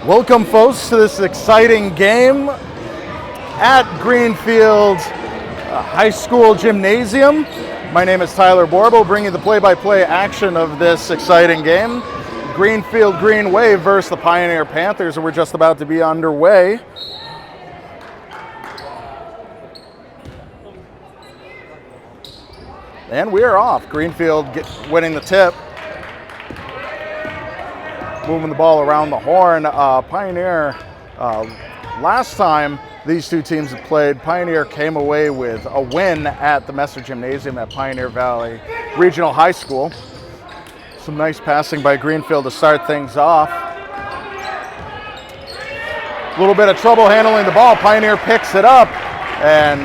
Welcome, folks, to this exciting game at Greenfield High School Gymnasium. My name is Tyler Borbo, bringing the play-by-play action of this exciting game. Greenfield Green Wave versus the Pioneer Panthers, and we're just about to be underway. And we are off. Greenfield winning the tip. Moving the ball around the horn. Pioneer, last time these two teams have played, Pioneer came away with a win at the Messer Gymnasium at Pioneer Valley Regional High School. Some nice passing by Greenfield to start things off. A little bit of trouble handling the ball. Pioneer picks it up, and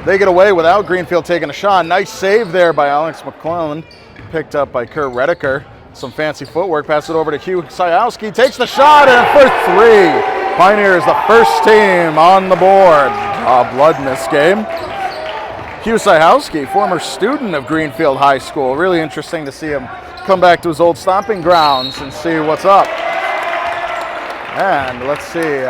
they get away without Greenfield taking a shot. Nice save there by Alex McClellan, picked up by Kurt Redeker. Some fancy footwork, pass it over to Hugh Sayowski, takes the shot, and for three. Pioneer is the first team on the board. Blood in this game. Hugh Sayowski, former student of Greenfield High School. Really interesting to see him come back to his old stomping grounds and see what's up. And let's see,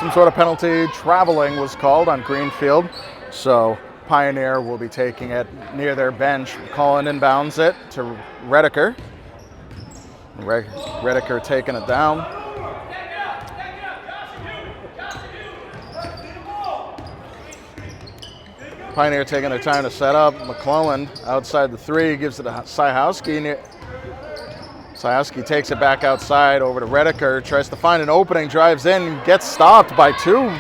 some sort of penalty traveling was called on Greenfield. So Pioneer will be taking it near their bench. Colin inbounds it to Redeker. Redeker taking it down. Pioneer taking their time to set up. McClellan outside the three, gives it to Sayowski. Sayowski takes it back outside over to Redeker, tries to find an opening, drives in, gets stopped by two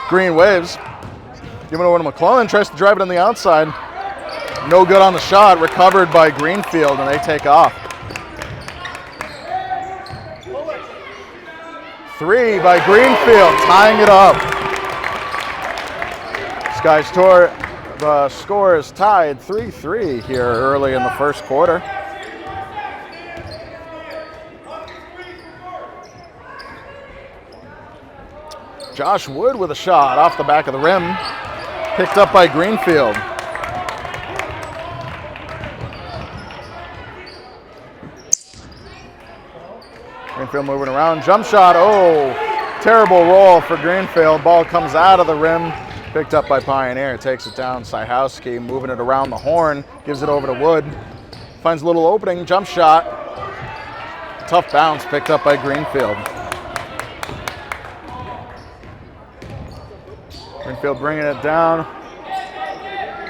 Green Waves. Giving it over to McClellan, tries to drive it on the outside. No good on the shot, recovered by Greenfield, and they take off. Three by Greenfield, tying it up. Sky's Tour, the score is tied 3-3 here early in the first quarter. Josh Wood with a shot off the back of the rim. Picked up by Greenfield. Greenfield moving around. Jump shot. Oh, terrible roll for Greenfield. Ball comes out of the rim. Picked up by Pioneer. Takes it down. Sayowski moving it around the horn. Gives it over to Wood. Finds a little opening. Jump shot. Tough bounce. Picked up by Greenfield. Greenfield bringing it down,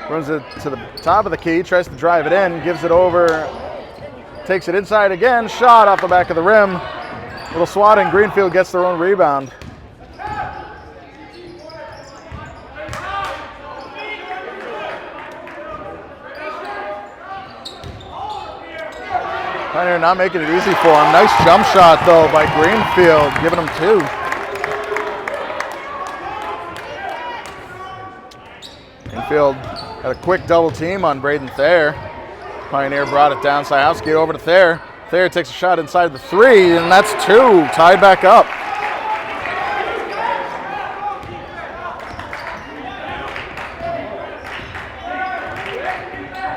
runs it to the top of the key, tries to drive it in, gives it over, takes it inside again, shot off the back of the rim. Little swatting, Greenfield gets their own rebound. Pioneer not making it easy for him. Nice jump shot though by Greenfield, giving him two. Greenfield had a quick double team on Braden Thayer. Pioneer brought it down. Sayowski over to Thayer. Thayer takes a shot inside the three, and that's two. Tied back up.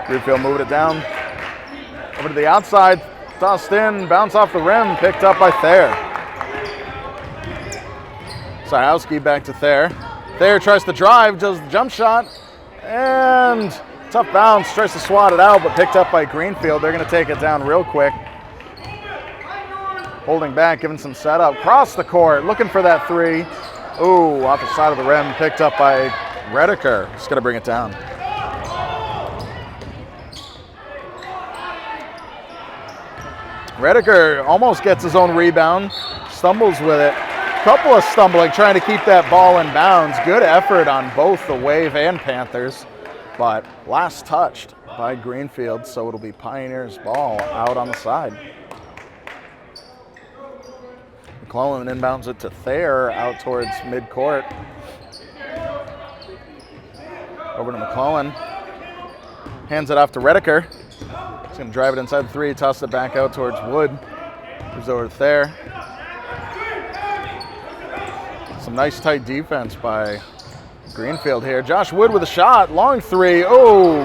Greenfield moving it down. Over to the outside. Tossed in, bounce off the rim, picked up by Thayer. Sayowski back to Thayer. Thayer tries to drive, does the jump shot. And tough bounce, tries to swat it out, but picked up by Greenfield. They're going to take it down real quick. Holding back, giving some setup. Cross the court, looking for that three. Ooh, off the side of the rim, picked up by Redeker. Just going to bring it down. Redeker almost gets his own rebound, stumbles with it. Couple of stumbling, trying to keep that ball in bounds. Good effort on both the Wave and Panthers, but last touched by Greenfield, so it'll be Pioneer's ball out on the side. McClellan inbounds it to Thayer out towards midcourt. Over to McClellan. Hands it off to Redeker. He's going to drive it inside the three, toss it back out towards Wood. Moves over to Thayer. Some nice tight defense by Greenfield here. Josh Wood with a shot, long three. Oh,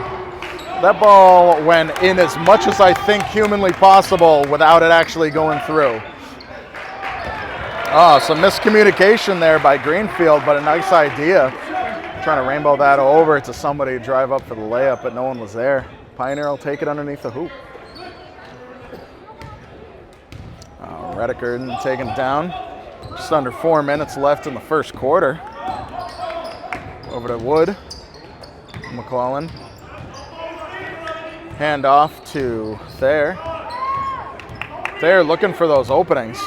that ball went in as much as I think humanly possible without it actually going through. Oh, some miscommunication there by Greenfield, but a nice idea. Trying to rainbow that over to somebody to drive up for the layup, but no one was there. Pioneer will take it underneath the hoop. Redeker taking it down. Just under 4 minutes left in the first quarter. Over to Wood. McClellan. Hand off to Thayer. Thayer looking for those openings.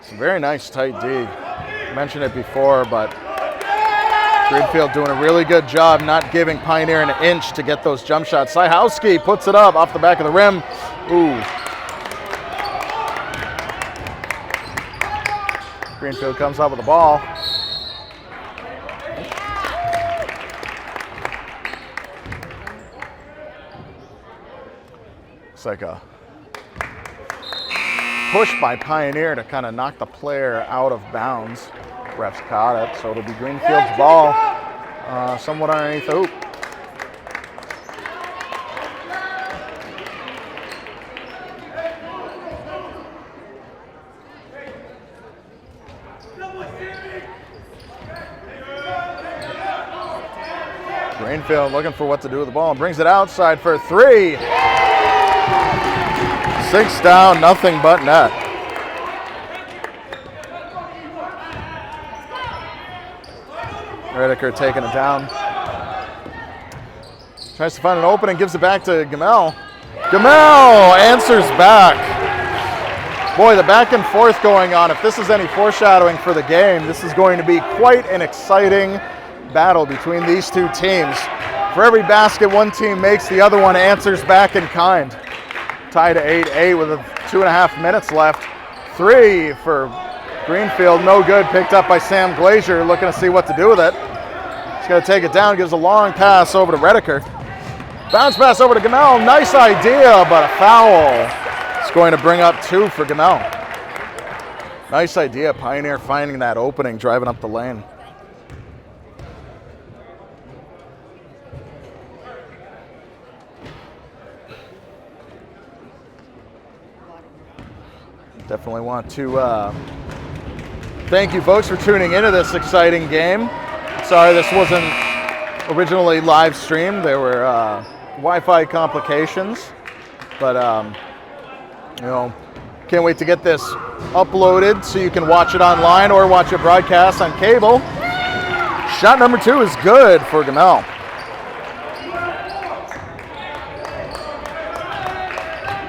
It's a very nice tight D. Mentioned it before, but Greenfield doing a really good job not giving Pioneer an inch to get those jump shots. Syhowski puts it up off the back of the rim. Ooh. Greenfield comes up with the ball. It's like a push by Pioneer to kind of knock the player out of bounds. Refs caught it, so it'll be Greenfield's ball somewhat underneath the hoop. Greenfield looking for what to do with the ball and brings it outside for 3. 6 down, nothing but net. Redeker taking it down. Tries to find an opening, gives it back to Gamel. Gamel answers back. Boy, the back and forth going on. If this is any foreshadowing for the game, this is going to be quite an exciting battle between these two teams. For every basket one team makes, the other one answers back in kind. Tied to 8-8 with 2.5 minutes left. 3 for Greenfield, no good. Picked up by Sam Glazier, looking to see what to do with it. He's going to take it down, gives a long pass over to Redeker. Bounce pass over to Gamel. Nice idea, but a foul. It's going to bring up 2 for Gamel. Nice idea, Pioneer finding that opening, driving up the lane. Definitely want to thank you folks for tuning into this exciting game. Sorry this wasn't originally live streamed. There were Wi-Fi complications, but you know, can't wait to get this uploaded so you can watch it online or watch it broadcast on cable. Shot number 2 is good for Gamel.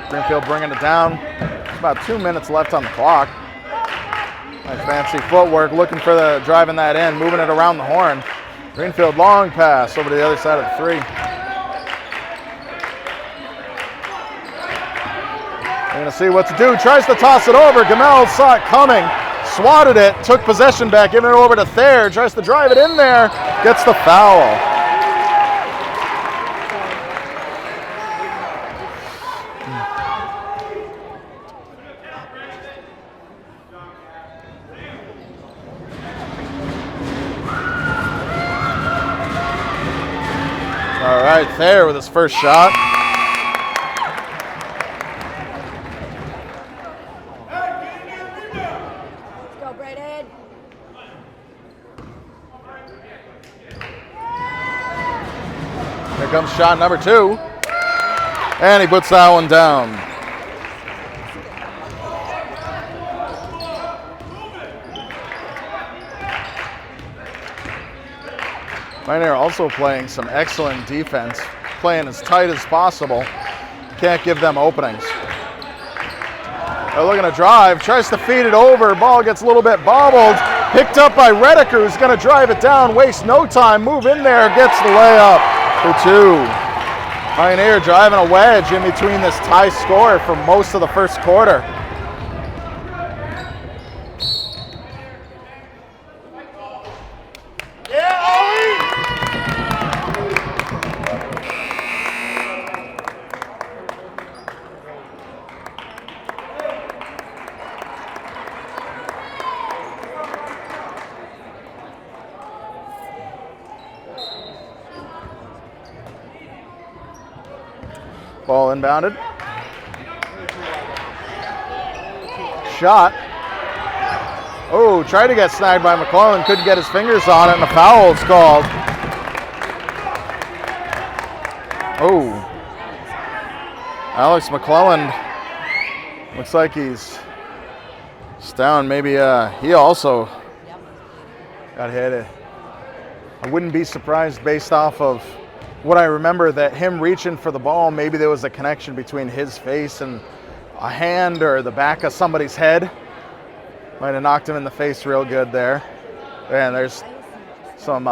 Greenfield bringing it down. About 2 minutes left on the clock. Nice fancy footwork, looking for the driving that in, moving it around the horn. Greenfield long pass over to the other side of the 3. We're gonna see what to do. Tries to toss it over. Gamel saw it coming, swatted it, took possession back, giving it over to Thayer. Tries to drive it in there, gets the foul. All right, Thayer with his first shot. Let's go, Braden. Here comes shot number 2. And he puts that one down. Pioneer also playing some excellent defense, playing as tight as possible. Can't give them openings. They're looking to drive, tries to feed it over. Ball gets a little bit bobbled. Picked up by Redeker, who's going to drive it down, waste no time, move in there, gets the layup for 2. Pioneer driving a wedge in between this tie score for most of the first quarter. Ball inbounded. shot. Oh, tried to get snagged by McClellan, couldn't get his fingers on it, and a foul is called. Oh, Alex McClellan looks like he's down. Maybe he also got hit. I wouldn't be surprised based off of what I remember that him reaching for the ball, maybe there was a connection between his face and a hand or the back of somebody's head. Might have knocked him in the face real good there. And there's some,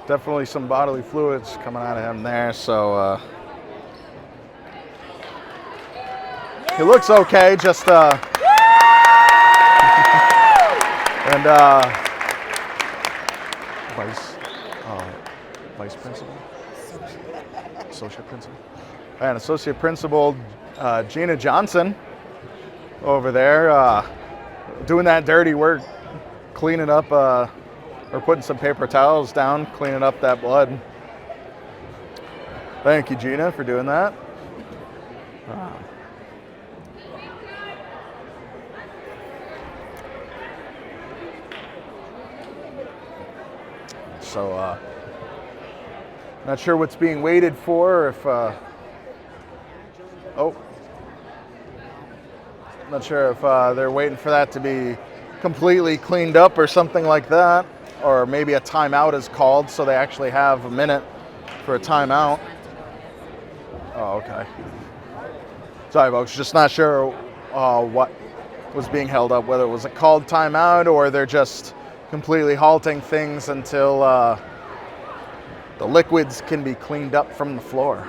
definitely some bodily fluids coming out of him there. So he looks okay, just, and vice principal, associate principal, and associate principal Gina Johnson over there doing that dirty work, cleaning up or putting some paper towels down, cleaning up that blood. Thank you, Gina, for doing that. So not sure what's being waited for, if not sure if they're waiting for that to be completely cleaned up or something like that, or maybe a timeout is called, so they actually have a minute for a timeout. Oh, okay. Sorry, folks, just not sure what was being held up, whether it was a called timeout or they're just completely halting things until the liquids can be cleaned up from the floor.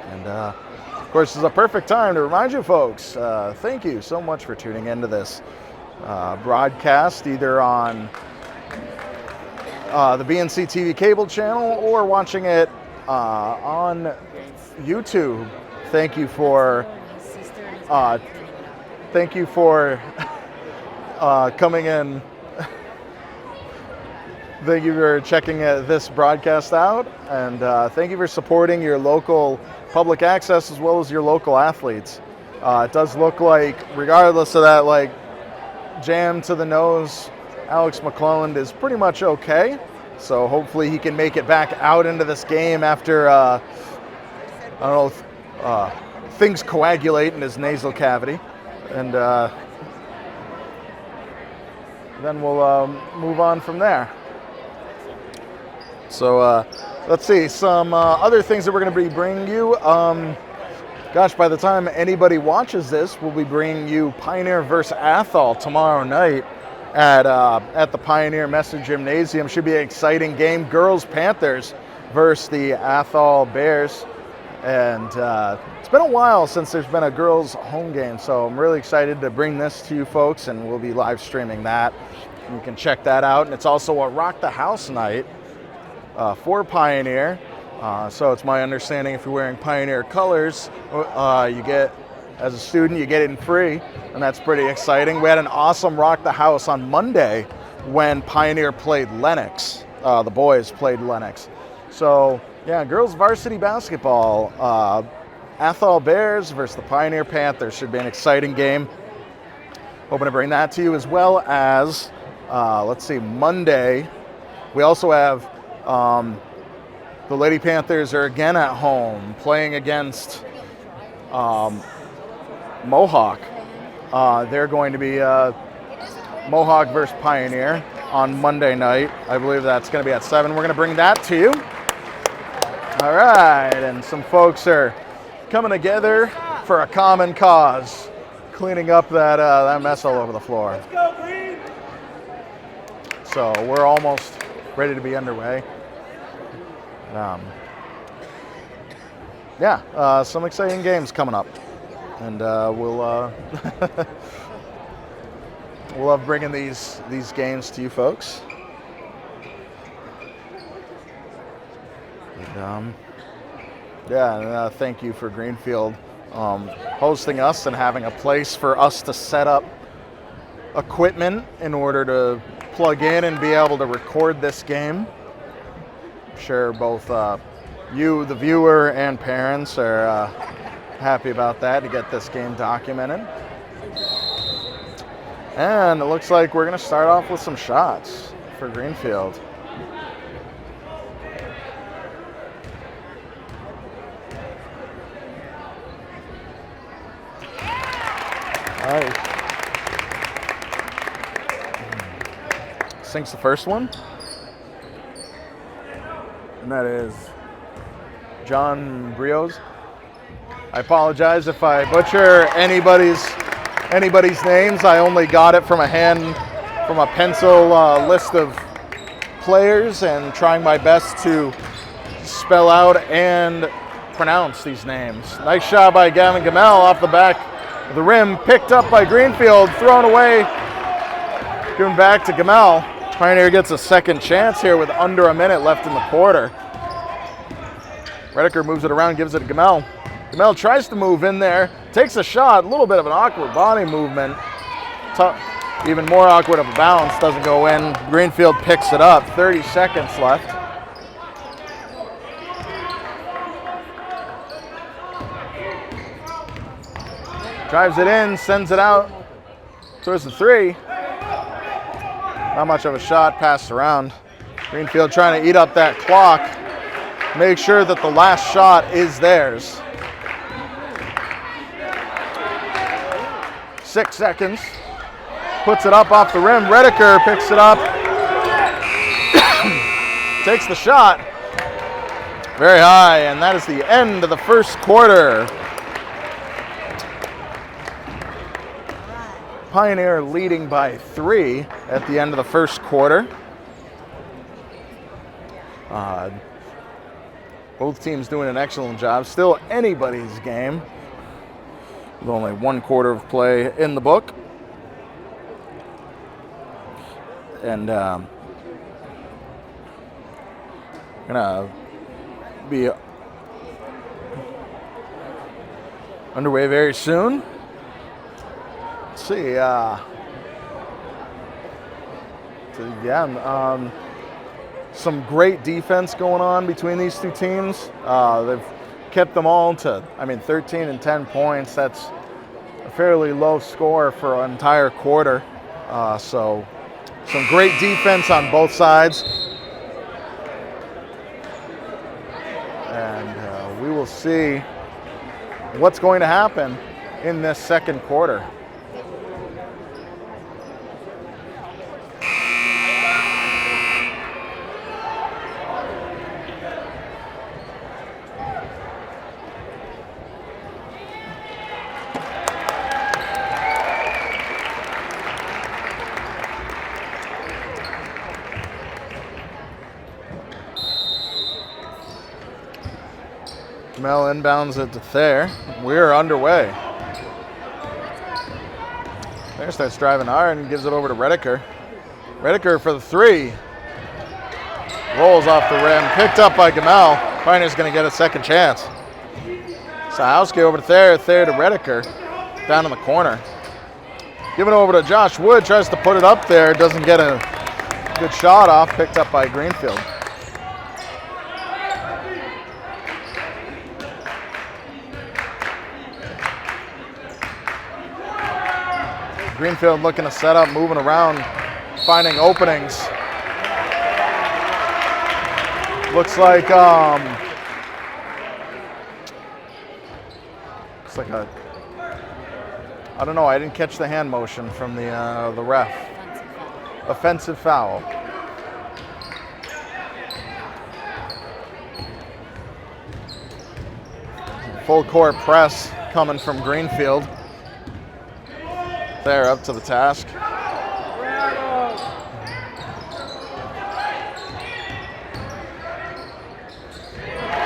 And of course, this is a perfect time to remind you folks, thank you so much for tuning into this broadcast, either on the BNC TV cable channel or watching it on YouTube. Thank you for coming in. Thank you for checking this broadcast out, and thank you for supporting your local public access as well as your local athletes. It does look like, regardless of that, like, jam to the nose, Alex McClellan is pretty much okay. So hopefully he can make it back out into this game after, I don't know, things coagulate in his nasal cavity. And then we'll move on from there. So let's see, some other things that we're going to be bringing you. Gosh, by the time anybody watches this, we'll be bringing you Pioneer versus Athol tomorrow night at the Pioneer Mesa Gymnasium. Should be an exciting game. Girls Panthers versus the Athol Bears. And it's been a while since there's been a girls home game, so I'm really excited to bring this to you folks, and we'll be live streaming that. You can check that out. And it's also a Rock the House night for Pioneer. So it's my understanding if you're wearing Pioneer colors, you get, as a student, you get it in free, and that's pretty exciting. We had an awesome Rock the House on Monday when Pioneer played Lennox. The boys played Lennox. So yeah, girls varsity basketball, Athol Bears versus the Pioneer Panthers should be an exciting game. Hoping to bring that to you, as well as, let's see, Monday, we also have the Lady Panthers are again at home playing against Mohawk. They're going to be Mohawk versus Pioneer on Monday night. I believe that's going to be at 7. We're going to bring that to you. All right, and some folks are coming together for a common cause, cleaning up that mess all over the floor. Let's go, Green! So we're almost ready to be underway. Some exciting games coming up, and we'll we'll love bringing these games to you folks. And, thank you for Greenfield hosting us and having a place for us to set up equipment in order to plug in and be able to record this game. I'm sure both you, the viewer, and parents are happy about that, to get this game documented. And it looks like we're going to start off with some shots for Greenfield. Nice. Sinks the first one. And that is John Brios. I apologize if I butcher anybody's names. I only got it from a pencil list of players, and trying my best to spell out and pronounce these names. Nice shot by Gavin Gamel off the back of the rim, picked up by Greenfield, thrown away, given back to Gamel. Pioneer gets a second chance here with under a minute left in the quarter. Redeker moves it around, gives it to Gamel. Gamel tries to move in there, takes a shot, a little bit of an awkward body movement. Even more awkward of a bounce, doesn't go in. Greenfield picks it up, 30 seconds left. Drives it in, sends it out towards the three. Not much of a shot, passed around. Greenfield trying to eat up that clock, make sure that the last shot is theirs. 6 seconds. Puts it up off the rim. Redeker picks it up. Takes the shot. Very high, and that is the end of the first quarter. Pioneer leading by 3 at the end of the first quarter. Both teams doing an excellent job. Still anybody's game, with only 1 quarter of play in the book. And gonna be underway very soon. Let's see. Some great defense going on between these two teams. They've kept them all to, 13 and 10 points. That's a fairly low score for an entire quarter. So some great defense on both sides. And we will see what's going to happen in this second quarter. Mel inbounds it to Thayer. We're underway. Thayer starts driving hard and gives it over to Redeker. Redeker for the 3. Rolls off the rim, picked up by Gamel. Pioneer's going to get a second chance. Sahowski over to Thayer, Thayer to Redeker. Down in the corner. Give it over to Josh Wood, tries to put it up there, doesn't get a good shot off, picked up by Greenfield. Greenfield looking to set up, moving around, finding openings. Looks like I don't know. I didn't catch the hand motion from the ref. Offensive foul. Full court press coming from Greenfield. They're up to the task.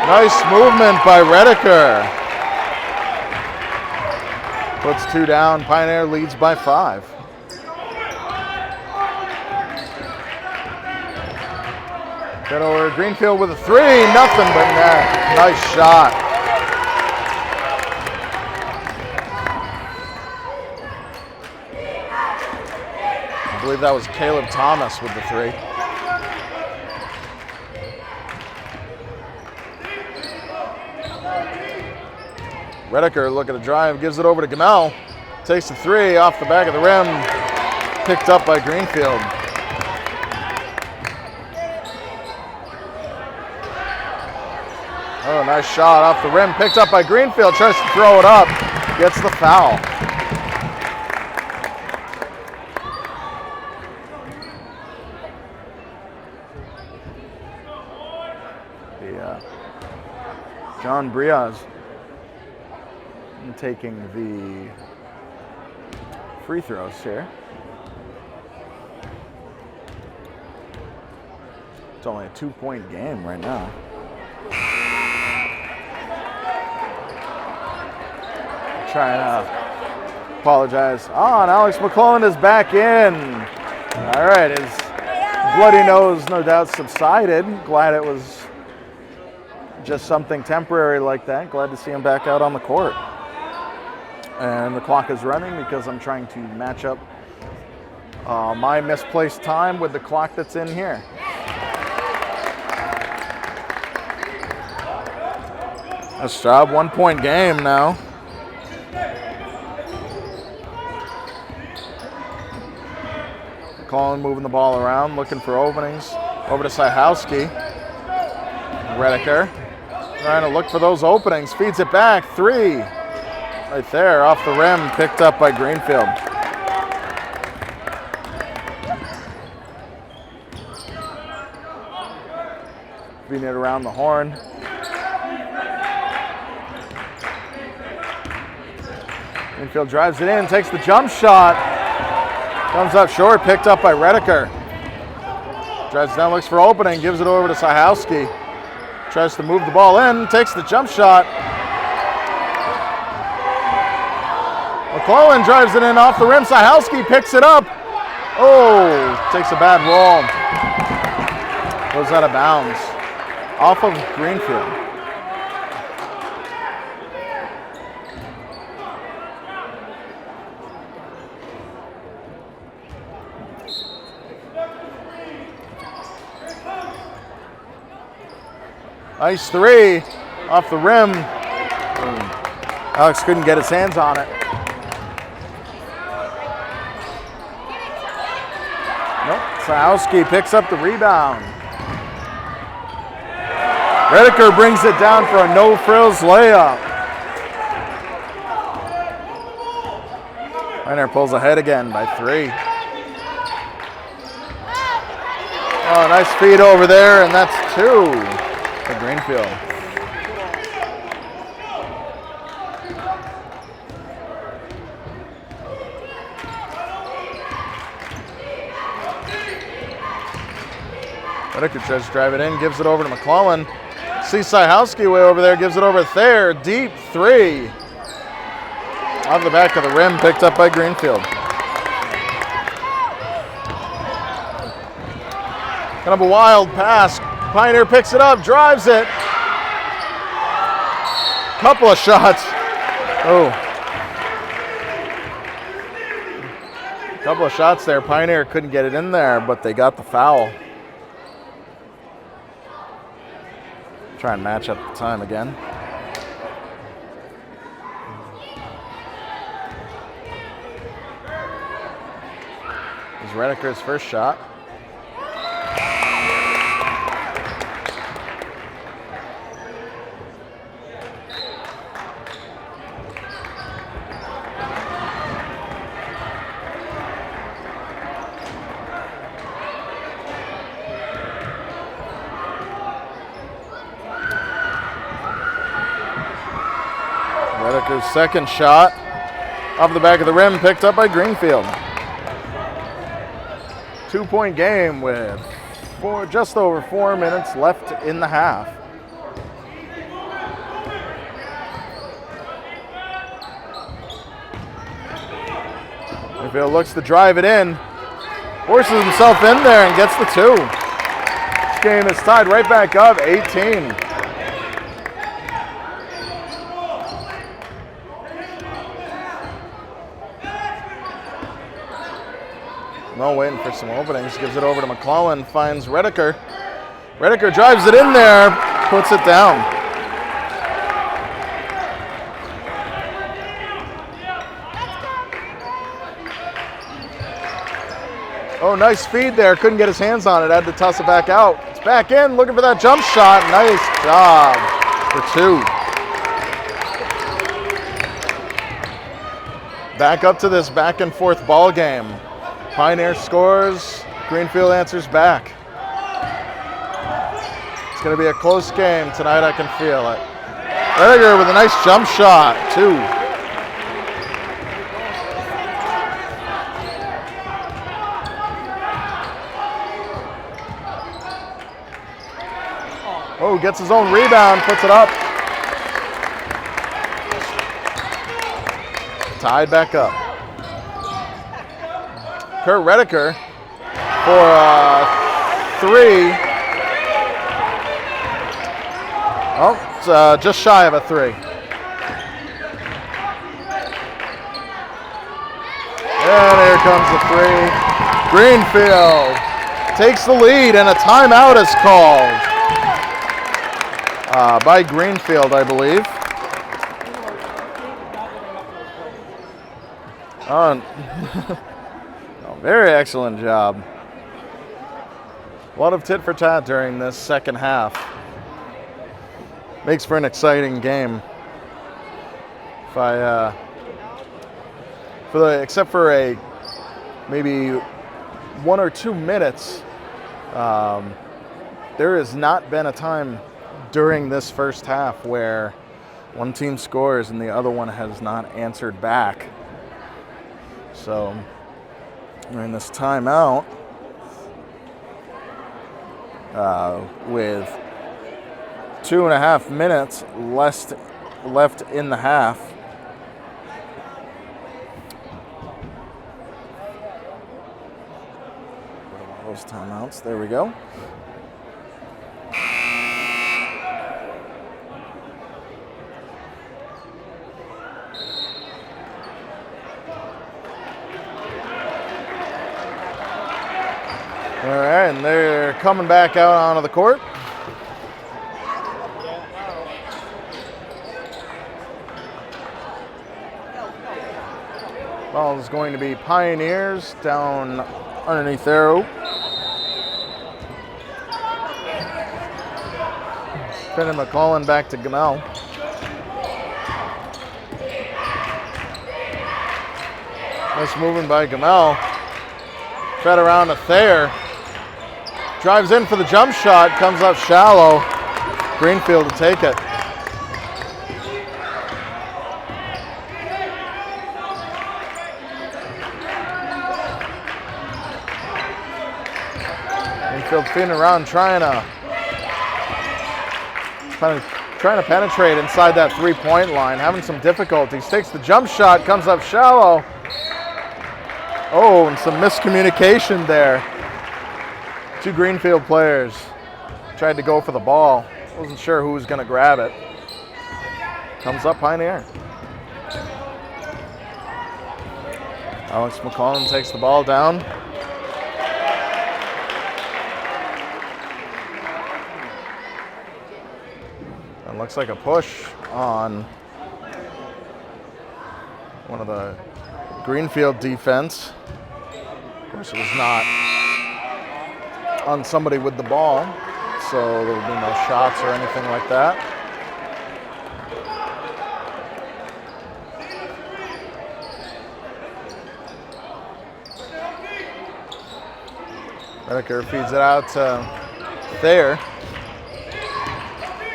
Nice movement by Redeker. Puts 2 down. Pioneer leads by 5. Get over Greenfield with a 3. Nothing but net. Nice shot. I believe that was Caleb Thomas with the 3. Redeker looking to drive, gives it over to Gamel. Takes the 3 off the back of the rim. picked up by Greenfield. Oh, nice shot off the rim, picked up by Greenfield, tries to throw it up, gets the foul. John Briaz taking the free throws here. It's only a 2-point game right now. Trying to apologize. Oh, and Alex McClellan is back in. All right, his bloody nose no doubt subsided. Glad it was just something temporary like that. Glad to see him back out on the court. And the clock is running because I'm trying to match up my misplaced time with the clock that's in here. Nice job, 1-point game now. McClellan moving the ball around, looking for openings. Over to Syhowski. Redeker trying to look for those openings, feeds it back, 3. Right there, off the rim, picked up by Greenfield. Feeding it around the horn. Greenfield drives it in, takes the jump shot. Comes up short, picked up by Redeker. Drives down, looks for opening, gives it over to Syhowski. Tries to move the ball in, takes the jump shot. McClellan drives it in off the rim. Syhowski picks it up. Oh, takes a bad roll. Goes out of bounds. Off of Greenfield. Nice 3 off the rim. Alex couldn't get his hands on it. Nope, Syhowski picks up the rebound. Redeker brings it down for a no-frills layup. Reiner pulls ahead again by 3. Oh, nice feed over there, and that's 2. Greenfield. Redeker tries to drive it in, gives it over to McClellan. See Syhowski way over there, gives it over there. Deep 3. Off the back of the rim, picked up by Greenfield. Kind of a wild pass. Pioneer picks it up, drives it. Couple of shots. Oh. Couple of shots there. Pioneer couldn't get it in there, but they got the foul. Try and match up the time again. This is Redeker's first shot. Redeker's second shot off the back of the rim, picked up by Greenfield. 2-point game with just over 4 minutes left in the half. Greenfield looks to drive it in, forces himself in there and gets the 2. This game is tied right back up, 18. No, waiting for some openings. Gives it over to McClellan. Finds Redeker. Redeker drives it in there. Puts it down. Oh, nice feed there. Couldn't get his hands on it. Had to toss it back out. It's back in, looking for that jump shot. Nice job for 2. Back up to this back and forth ball game. Pioneer scores. Greenfield answers back. It's going to be a close game tonight. I can feel it. Rediger with a nice jump shot. 2. Oh, gets his own rebound, puts it up. Tied back up. Kurt Rediker for 3. Oh, it's just shy of a 3. And here comes the 3. Greenfield takes the lead, and a timeout is called by Greenfield, I believe. Oh, very excellent job. A lot of tit for tat during this second half. Makes for an exciting game. Except for maybe 1 or 2 minutes, there has not been a time during this first half where one team scores and the other one has not answered back. So during this timeout, with 2.5 minutes left in the half, those timeouts, there we go. All right, and they're coming back out onto the court. Ball is going to be Pioneers down underneath arrow. Finn McClellan back to Gamel. Nice moving by Gamel. Fed around to Thayer. Drives in for the jump shot, comes up shallow. Greenfield to take it. Greenfield feeding around, trying to penetrate inside that 3-point line, having some difficulties. Takes the jump shot, comes up shallow. Oh, and some miscommunication there. 2 Greenfield players tried to go for the ball. Wasn't sure who was going to grab it. Comes up Pioneer. Alex McClellan takes the ball down. And looks like a push on one of the Greenfield defense. Of course, it was not on somebody with the ball, so there will be no shots or anything like that. Rediker feeds it out to Thayer.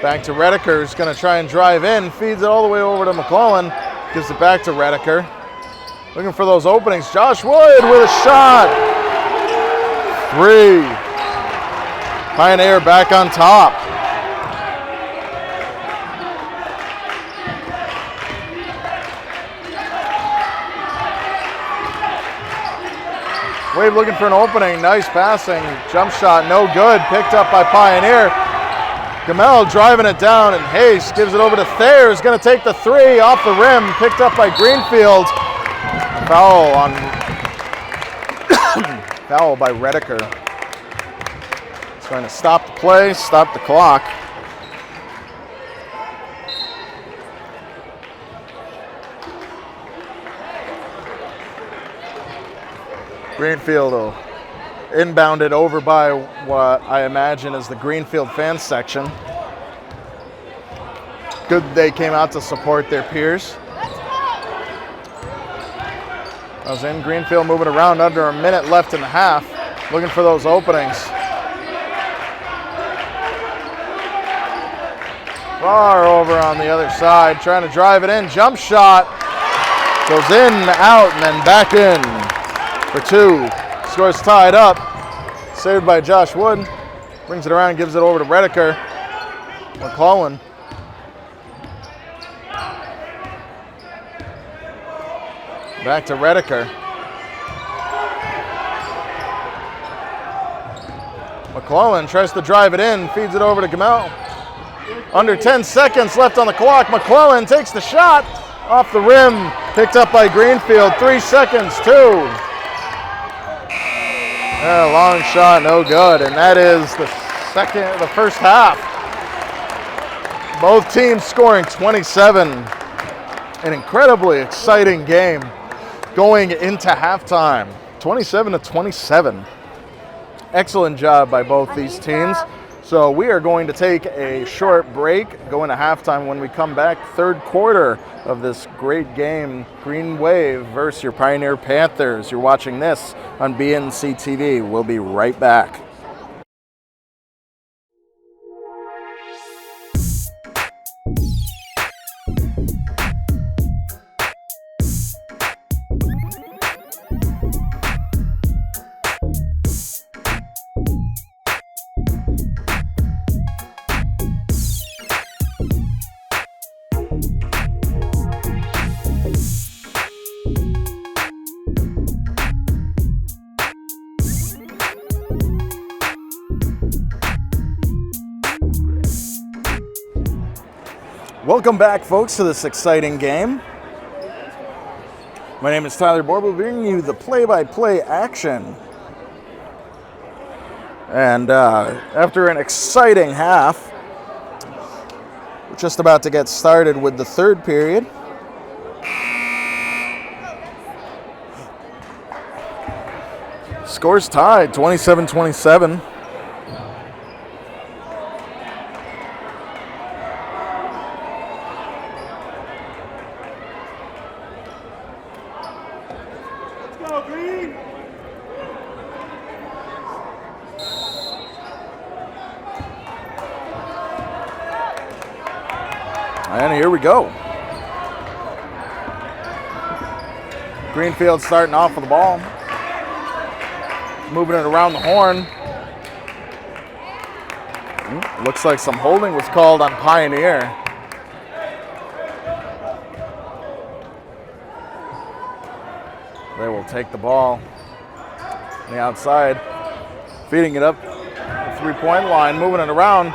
Back to Rediker, who's going to try and drive in. Feeds it all the way over to McClellan. Gives it back to Rediker. Looking for those openings. Josh Wood with a shot. 3. Pioneer back on top. Wave looking for an opening. Nice passing. Jump shot, no good. Picked up by Pioneer. Gamel driving it down, and Hayes gives it over to Thayer, who's going to take the 3 off the rim. Picked up by Greenfield. Foul by Rediker. He's trying to stop the play, stop the clock. Greenfield will Inbounded over by what I imagine is the Greenfield fan section. Good they came out to support their peers. I was in Greenfield moving around, under a minute left in the half, looking for those openings. Far over on the other side, trying to drive it in. Jump shot. Goes in, out, and then back in for two. Scores tied up. Saved by Josh Wood. Brings it around, gives it over to Redeker. McClellan. Back to Redeker. McClellan tries to drive it in, feeds it over to Gamel. Under 10 seconds left on the clock. McClellan takes the shot off the rim. Picked up by Greenfield. 3 seconds, 2. Yeah, long shot, no good. And that is the first half. Both teams scoring 27. An incredibly exciting game going into halftime. 27-27. Excellent job by both these teams. So we are going to take a short break, go into halftime. When we come back, third quarter of this great game, Green Wave versus your Pioneer Panthers. You're watching this on BNC TV. We'll be right back. Welcome back, folks, to this exciting game. My name is Tyler Borb. We'll bring you the play-by-play action. And after an exciting half, we're just about to get started with the third period. Scores tied, 27-27. And here we go. Greenfield starting off with the ball. Moving it around the horn. Looks like some holding was called on Pioneer. They will take the ball on the outside. Feeding it up the three-point line. Moving it around.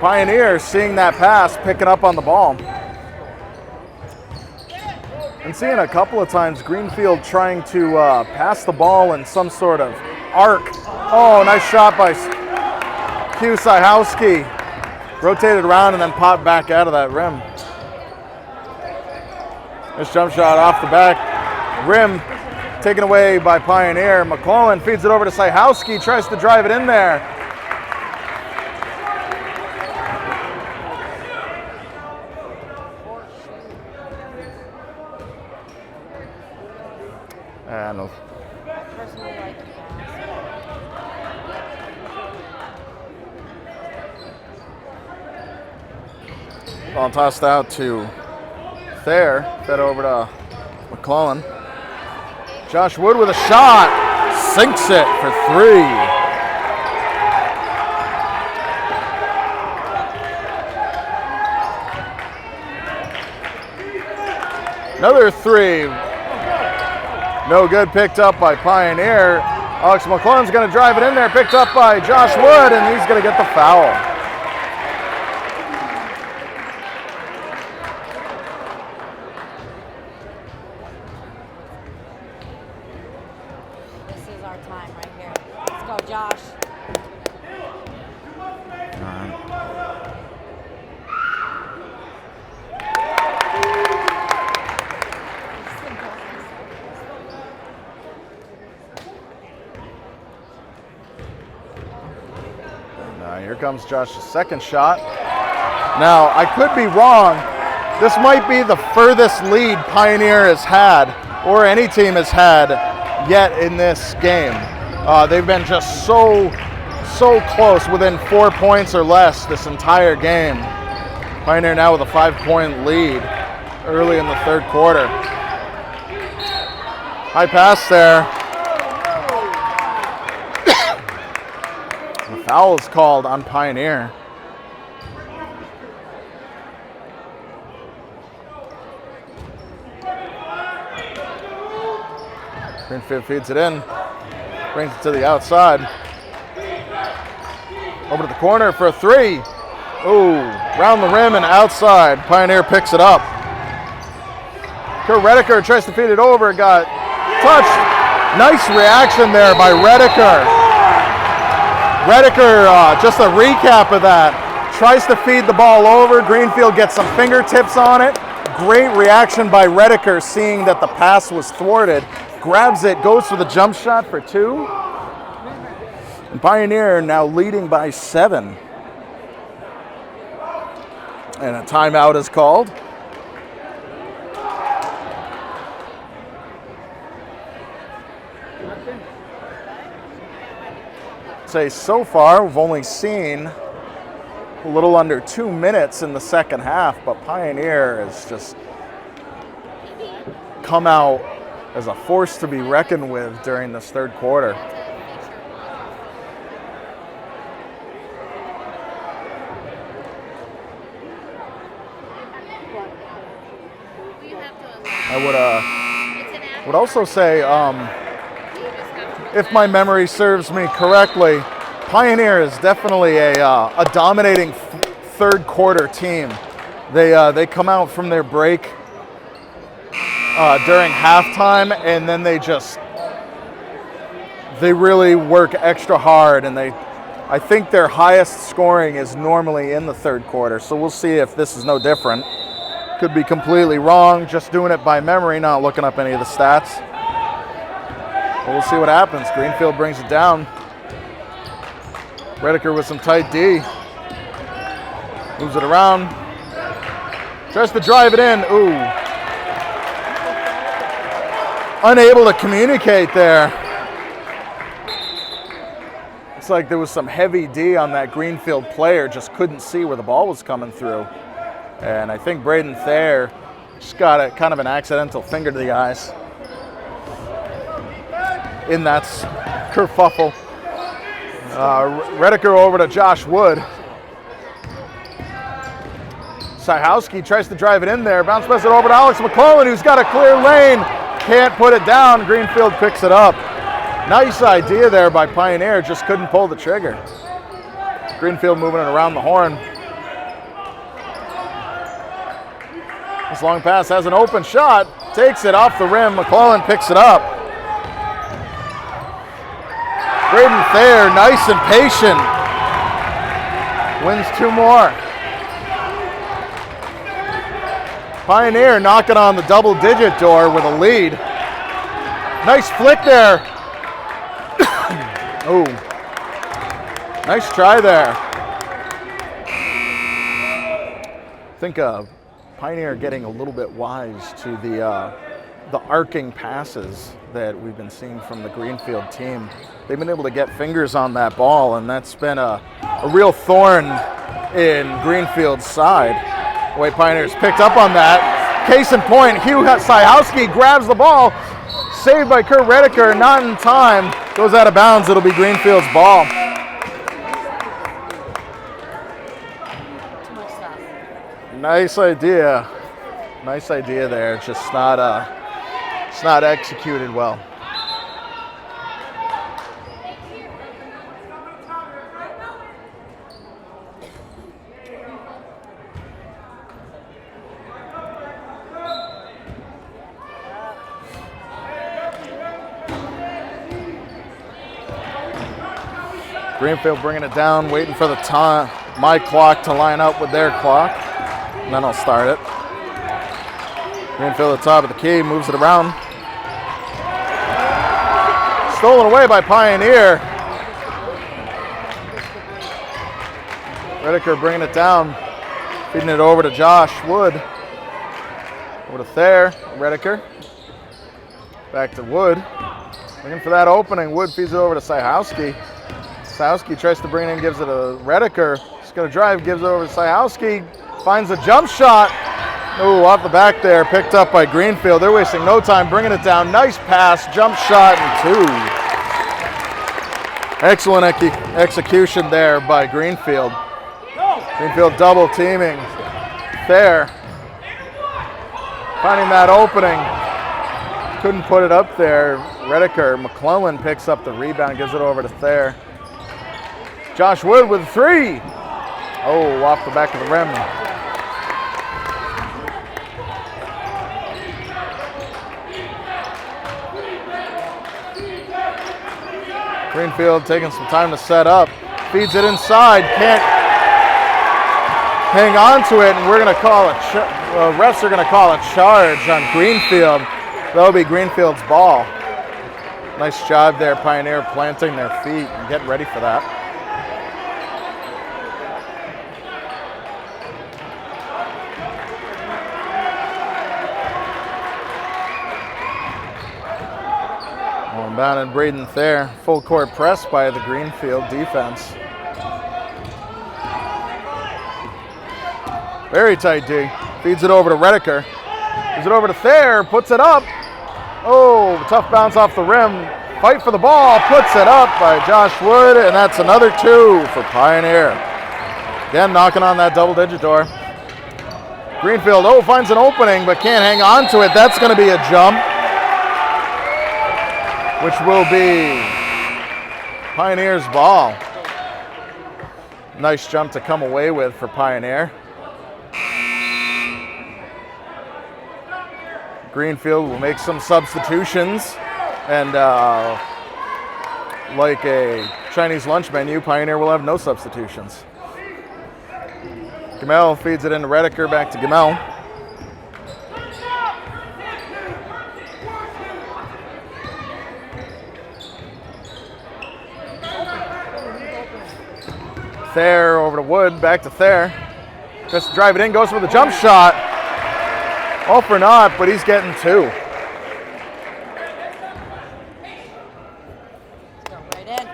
Pioneer seeing that pass, picking up on the ball. And seeing a couple of times Greenfield trying to pass the ball in some sort of arc. Oh, nice shot by Q Syhowski. Rotated around and then popped back out of that rim. This jump shot off the back rim, taken away by Pioneer. McClellan feeds it over to Syhowski, tries to drive it in there. And ball tossed out to Thayer, fed over to McClellan. Josh Wood with a shot, sinks it for 3. Another 3. No good, picked up by Pioneer. Alex McClellan's going to drive it in there, picked up by Josh Wood, and he's going to get the foul. This is our time right here. Let's go, Josh. Here comes Josh's second shot. Now, I could be wrong. This might be the furthest lead Pioneer has had, or any team has had, yet in this game. They've been just so close, within 4 points or less this entire game. Pioneer now with a 5-point lead early in the third quarter. High pass there. The foul is called on Pioneer. Greenfield feeds it in, brings it to the outside. Over to the corner for a three. Ooh, round the rim and outside. Pioneer picks it up. Kurt Redeker tries to feed it over, got touched. Nice reaction there by Redeker. Redeker, just a recap of that, tries to feed the ball over. Greenfield gets some fingertips on it. Great reaction by Redeker, seeing that the pass was thwarted. Grabs it, goes for the jump shot for two. And Pioneer now leading by 7. And a timeout is called. Say so far we've only seen a little under 2 minutes in the second half, but Pioneer has just come out as a force to be reckoned with during this third quarter. I would also say, if my memory serves me correctly, Pioneer is definitely a dominating third quarter team. They come out from their break during halftime, and then they really work extra hard, and I think their highest scoring is normally in the third quarter. So we'll see if this is no different. Could be completely wrong, just doing it by memory, not looking up any of the stats. But we'll see what happens. Greenfield brings it down. Redeker with some tight D. Moves it around. Tries to drive it in. Ooh. Unable to communicate there. It's like there was some heavy D on that Greenfield player, just couldn't see where the ball was coming through. And I think Braden Thayer just got a kind of an accidental finger to the eyes in that kerfuffle. Redeker over to Josh Wood. Syhowski tries to drive it in there. Bounce pass it over to Alex McClellan, who's got a clear lane. Can't put it down. Greenfield picks it up. Nice idea there by Pioneer, just couldn't pull the trigger. Greenfield moving it around the horn. This long pass has an open shot, takes it off the rim. McClellan picks it up. Braden Thayer, nice and patient, wins 2 more. Pioneer knocking on the double-digit door with a lead. Nice flick there. Oh, nice try there. I think Pioneer getting a little bit wise to the arcing passes that we've been seeing from the Greenfield team. They've been able to get fingers on that ball, and that's been a real thorn in Greenfield's side. Way Pioneers picked up on that. Case in point, Hugh Syhowski grabs the ball, saved by Kurt Redeker, not in time, goes out of bounds. It'll be Greenfield's ball. Nice idea there. Just not executed well. Greenfield bringing it down, waiting for the time, my clock to line up with their clock, and then I'll start it. Greenfield at the top of the key, moves it around. Stolen away by Pioneer. Redeker bringing it down, feeding it over to Josh Wood. Over to Thayer, Redeker. Back to Wood. Looking for that opening. Wood feeds it over to Syhowski. Syhowski tries to bring it in, gives it to Redeker. He's going to drive, gives it over to Syhowski. Finds a jump shot. Ooh, off the back there, picked up by Greenfield. They're wasting no time bringing it down. Nice pass, jump shot, and 2. Excellent execution there by Greenfield. Greenfield double teaming. Thayer finding that opening. Couldn't put it up there. Redeker, McClellan picks up the rebound, gives it over to Thayer. Josh Wood with 3. Oh, off the back of the rim. Greenfield taking some time to set up. Feeds it inside, can't hang on to it, and we're going to call it, refs are going to call a charge on Greenfield. That'll be Greenfield's ball. Nice job there, Pioneer, planting their feet and getting ready for that. Bound and Braden Thayer, full court press by the Greenfield defense. Very tight D. Feeds it over to Redeker. Feeds it over to Thayer, puts it up. Oh, tough bounce off the rim. Fight for the ball, puts it up by Josh Wood, and that's another 2 for Pioneer. Again, knocking on that double-digit door. Greenfield, finds an opening, but can't hang on to it. That's going to be a jump, which will be Pioneer's ball. Nice jump to come away with for Pioneer. Greenfield will make some substitutions, and like a Chinese lunch menu, Pioneer will have no substitutions. Gamel feeds it into Redeker, back to Gamel. Thayer over to Wood, back to Thayer. Just to drive it in, goes for the jump shot. All for naught, but he's getting 2. Let's go right in.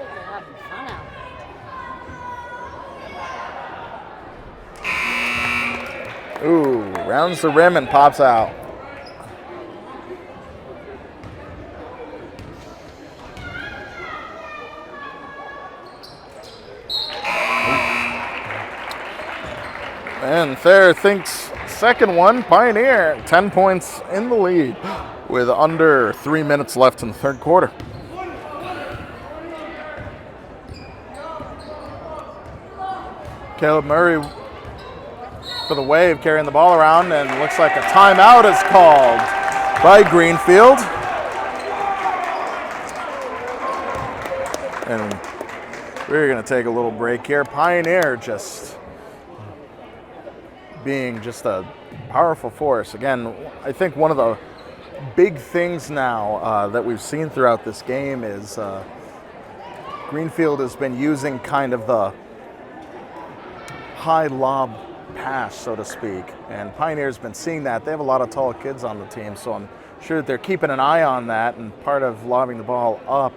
They're having fun out. Ooh, rounds the rim and pops out. And Thayer thinks second one. Pioneer 10 points in the lead with under 3 minutes left in the third quarter. Caleb Murray for the Wave, carrying the ball around, and looks like a timeout is called by Greenfield. And we're going to take a little break here. Pioneer just being just a powerful force. Again, I think one of the big things now that we've seen throughout this game is Greenfield has been using kind of the high lob pass, so to speak, and Pioneer's been seeing that. They have a lot of tall kids on the team, so I'm sure that they're keeping an eye on that, and part of lobbing the ball up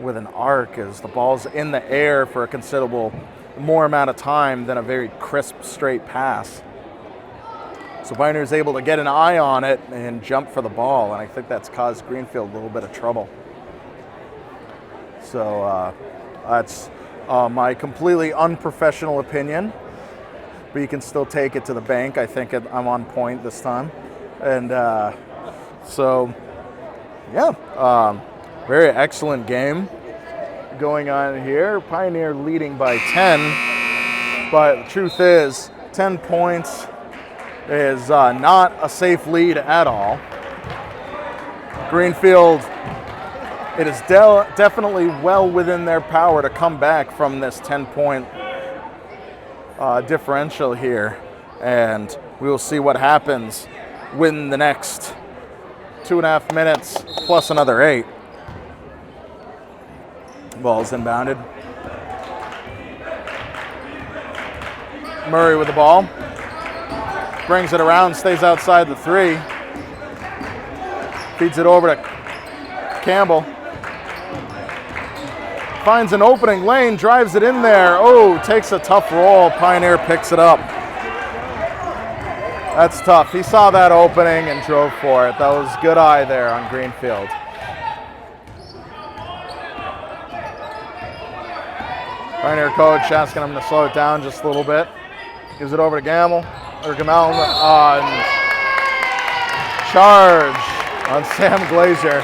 with an arc is the ball's in the air for a considerable more amount of time than a very crisp, straight pass. So Pioneer's able to get an eye on it and jump for the ball, and I think that's caused Greenfield a little bit of trouble. So that's my completely unprofessional opinion, but you can still take it to the bank. I think I'm on point this time. And so, yeah, very excellent game going on here. Pioneer leading by 10, but the truth is 10 points is not a safe lead at all. Greenfield, it is definitely well within their power to come back from this 10-point differential here, and we will see what happens when the next 2.5 minutes plus another 8. Ball's inbounded. Murray with the ball. Brings it around, stays outside the 3. Feeds it over to Campbell. Finds an opening lane, drives it in there. Oh, takes a tough roll. Pioneer picks it up. That's tough. He saw that opening and drove for it. That was good eye there on Greenfield. Pioneer coach asking him to slow it down just a little bit. Gives it over to Gamel. And charge on Sam Glazier.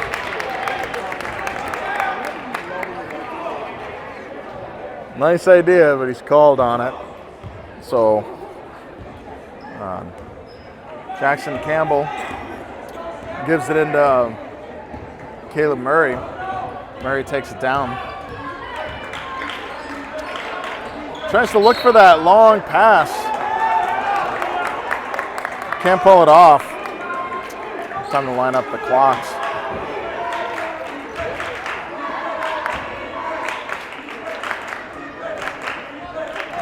Nice idea, but he's called on it. So Jackson Campbell gives it into Caleb Murray. Murray takes it down. Tries to look for that long pass. Can't pull it off. Time to line up the clocks.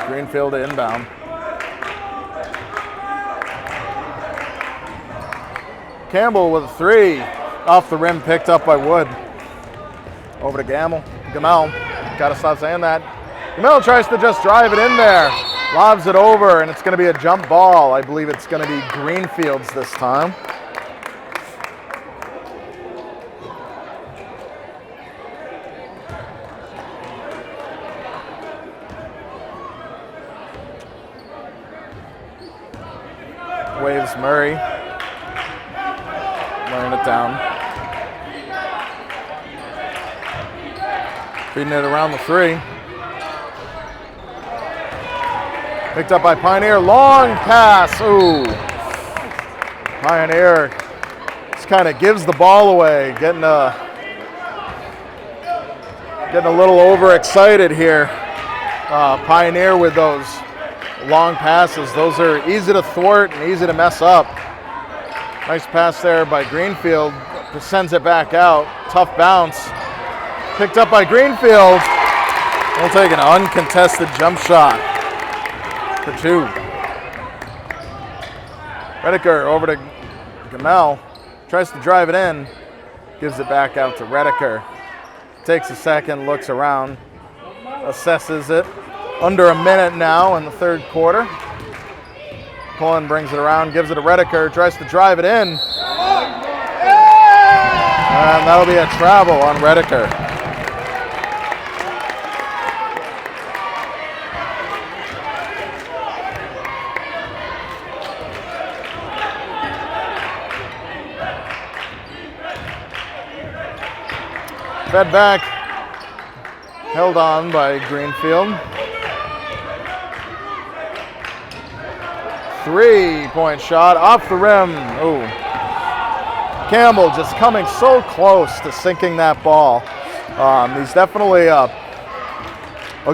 Greenfield to inbound. Campbell with a 3. Off the rim, picked up by Wood. Over to Gamel. Gotta stop saying that. Gamel tries to just drive it in there. Lobs it over, and it's going to be a jump ball. I believe it's going to be Greenfield's this time. Waves Murray. Laying it down. Feeding it around the 3. Picked up by Pioneer. Long pass. Ooh. Pioneer just kind of gives the ball away. Getting a little overexcited here. Pioneer with those long passes. Those are easy to thwart and easy to mess up. Nice pass there by Greenfield. Just sends it back out. Tough bounce. Picked up by Greenfield. We'll take an uncontested jump shot for 2. Redeker over to Gamel. Tries to drive it in. Gives it back out to Redeker. Takes a second, looks around, assesses it. Under a minute now in the 3rd quarter. Pullen brings it around, gives it to Redeker, tries to drive it in. And that'll be a travel on Redeker. Fed back, held on by Greenfield. 3-point shot off the rim. Ooh. Campbell just coming so close to sinking that ball. He's definitely a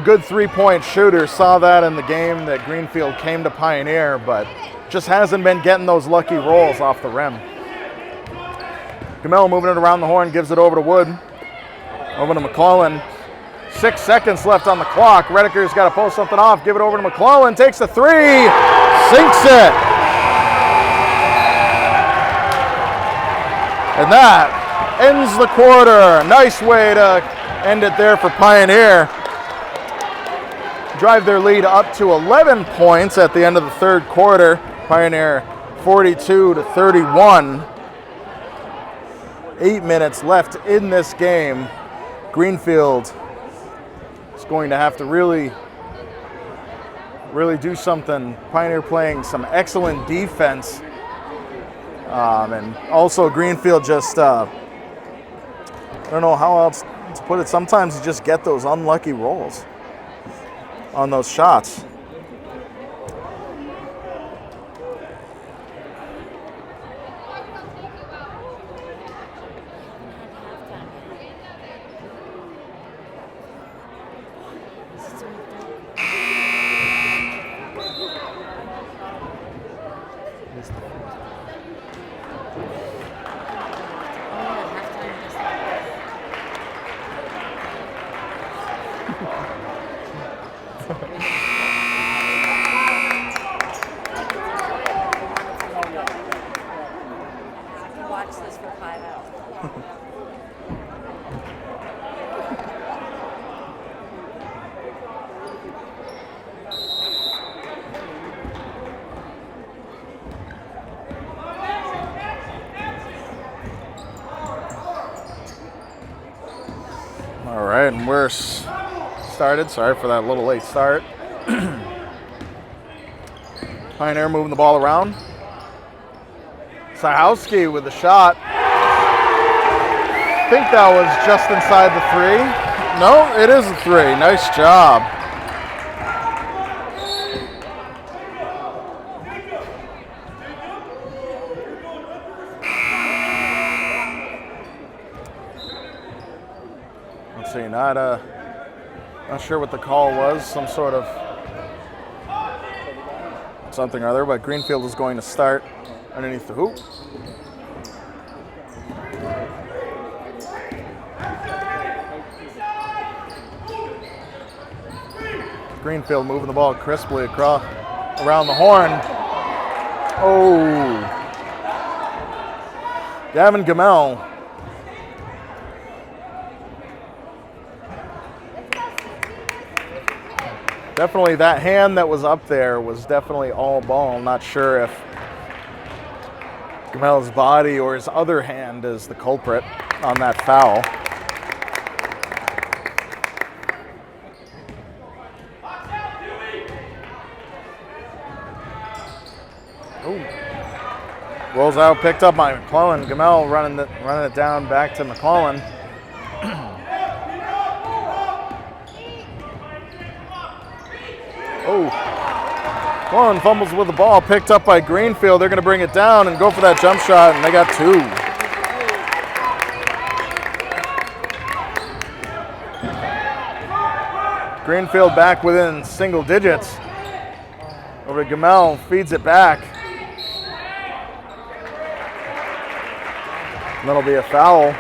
good 3-point shooter. Saw that in the game that Greenfield came to Pioneer, but just hasn't been getting those lucky rolls off the rim. Gamel moving it around the horn, gives it over to Wood. Over to McClellan. 6 seconds left on the clock. Redeker's got to pull something off. Give it over to McClellan. Takes the 3. Sinks it. And that ends the quarter. Nice way to end it there for Pioneer. Drive their lead up to 11 points at the end of the 3rd quarter. Pioneer 42-31. 8 minutes left in this game. Greenfield is going to have to really do something. Pioneer playing some excellent defense. And also Greenfield just, I don't know how else to put it. Sometimes you just get those unlucky rolls on those shots. right, and we're started. Sorry for that little late start. Pioneer moving the ball around. Sahowski with the shot. I think that was just inside the 3. No, it is a 3. Nice job. Let's see, not sure what the call was. Some sort of something or other, but Greenfield is going to start underneath the hoop. Greenfield moving the ball crisply across around the horn. Oh, Gavin Gamel. Definitely that hand that was up there was definitely all ball. I'm not sure if Gamel's body or his other hand is the culprit on that foul. Ooh. Rolls out, picked up by McClellan. Gamel running it down back to McClellan. Oh, McClellan fumbles with the ball, picked up by Greenfield. They're going to bring it down and go for that jump shot, and they got 2. Greenfield back within single digits. Over to Gamel, feeds it back. And that'll be a foul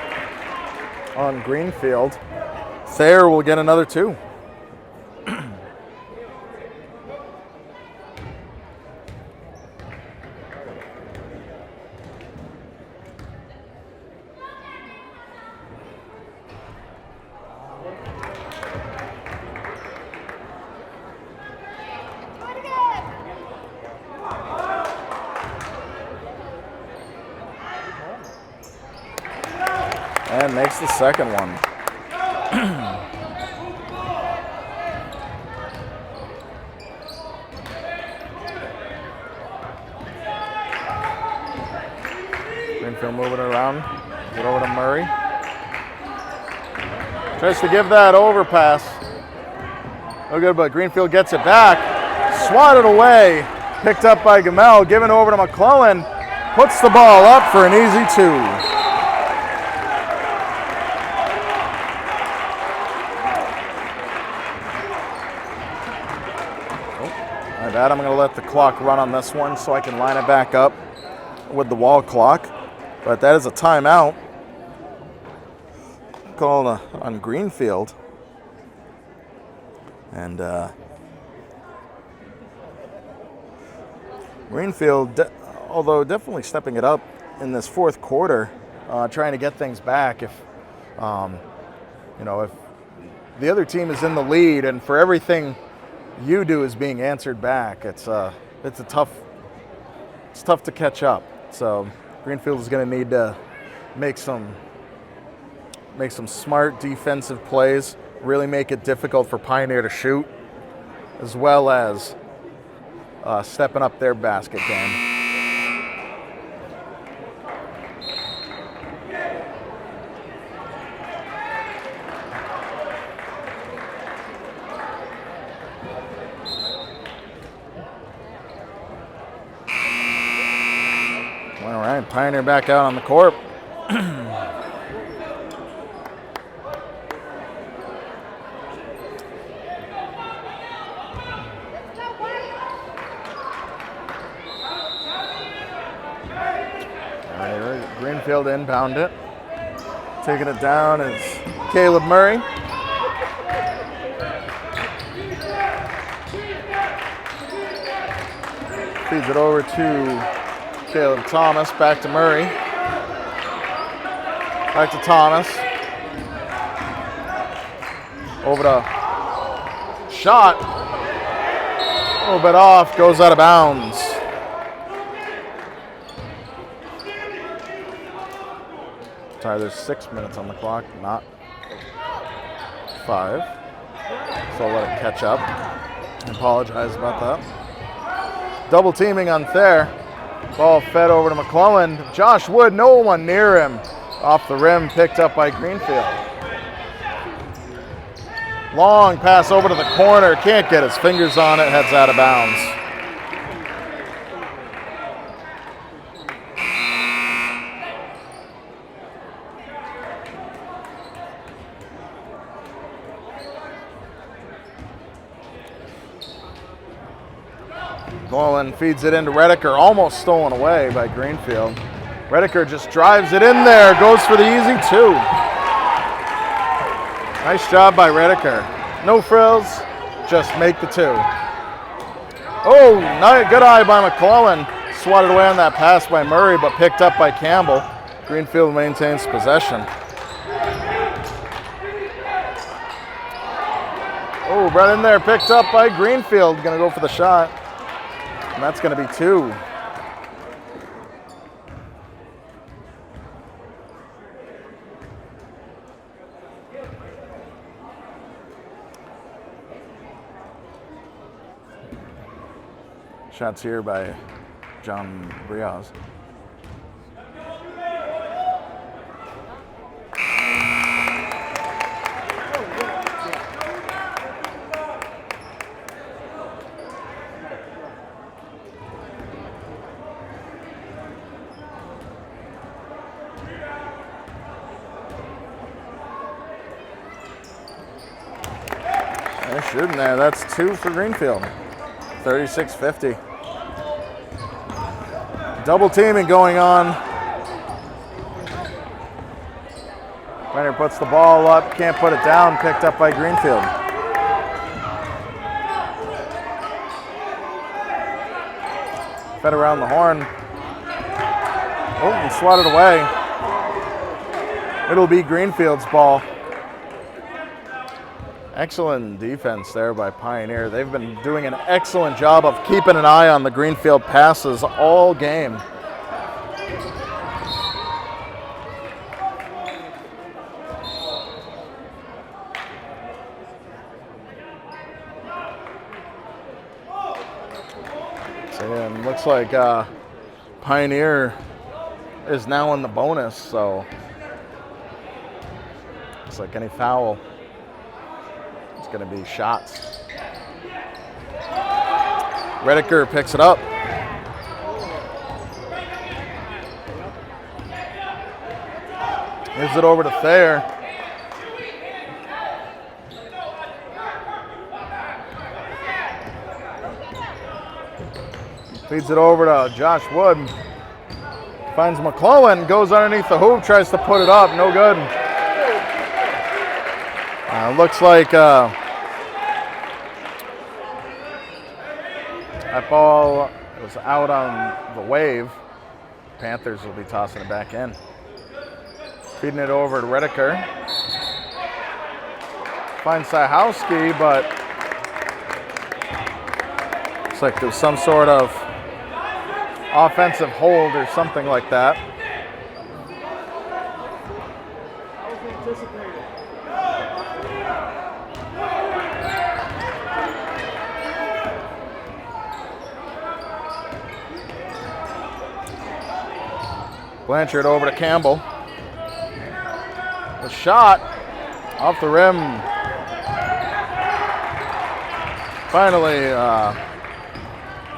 on Greenfield. Thayer will get another 2. And makes the second one. Greenfield moving it around. Get over to Murray. Tries to give that overpass. No good, but Greenfield gets it back. Swatted away. Picked up by Gamel. Given over to McClellan. Puts the ball up for an easy 2. I'm going to let the clock run on this one so I can line it back up with the wall clock. But that is a timeout called on Greenfield. And Greenfield, although definitely stepping it up in this fourth quarter, trying to get things back. If if the other team is in the lead and for everything you do is being answered back, it's tough to catch up. So Greenfield is going to need to make some smart defensive plays, really make it difficult for Pioneer to shoot, as well as stepping up their basket game. Pioneer back out on the court. Greenfield inbound it. Taking it down is Caleb Murray. Feeds it over to Caleb Thomas, back to Murray. Back to Thomas. Over to shot. A little bit off, goes out of bounds. Sorry, there's 6 minutes on the clock, not 5. So I'll let it catch up. I apologize about that. Double teaming on Thayer. Ball fed over to McClellan. Josh Wood, no one near him. Off the rim, picked up by Greenfield. Long pass over to the corner. Can't get his fingers on it. Heads out of bounds. McClellan feeds it into Redeker. Almost stolen away by Greenfield. Redeker just drives it in there. Goes for the easy 2. Nice job by Redeker. No frills, just make the 2. Oh, good eye by McClellan. Swatted away on that pass by Murray, but picked up by Campbell. Greenfield maintains possession. Oh, right in there, picked up by Greenfield. Gonna go for the shot. And that's gonna be 2. Shots here by John Briaz. They're shooting there. That's 2 for Greenfield. 36-50. Double teaming going on. Renner puts the ball up, can't put it down, picked up by Greenfield. Fed around the horn. Oh, and swatted away. It'll be Greenfield's ball. Excellent defense there by Pioneer. They've been doing an excellent job of keeping an eye on the Greenfield passes all game. So, yeah, looks like Pioneer is now in the bonus, so looks like any foul, it's going to be shots. Redeker picks it up. Gives it over to Thayer. Feeds it over to Josh Wood. Finds McClellan, goes underneath the hoop, tries to put it up, no good. Looks like that ball was out on the wave. Panthers will be tossing it back in. Feeding it over to Redeker. Finds Sajowski, but looks like there's some sort of offensive hold or something like that. Blanchard over to Campbell. The shot off the rim. Finally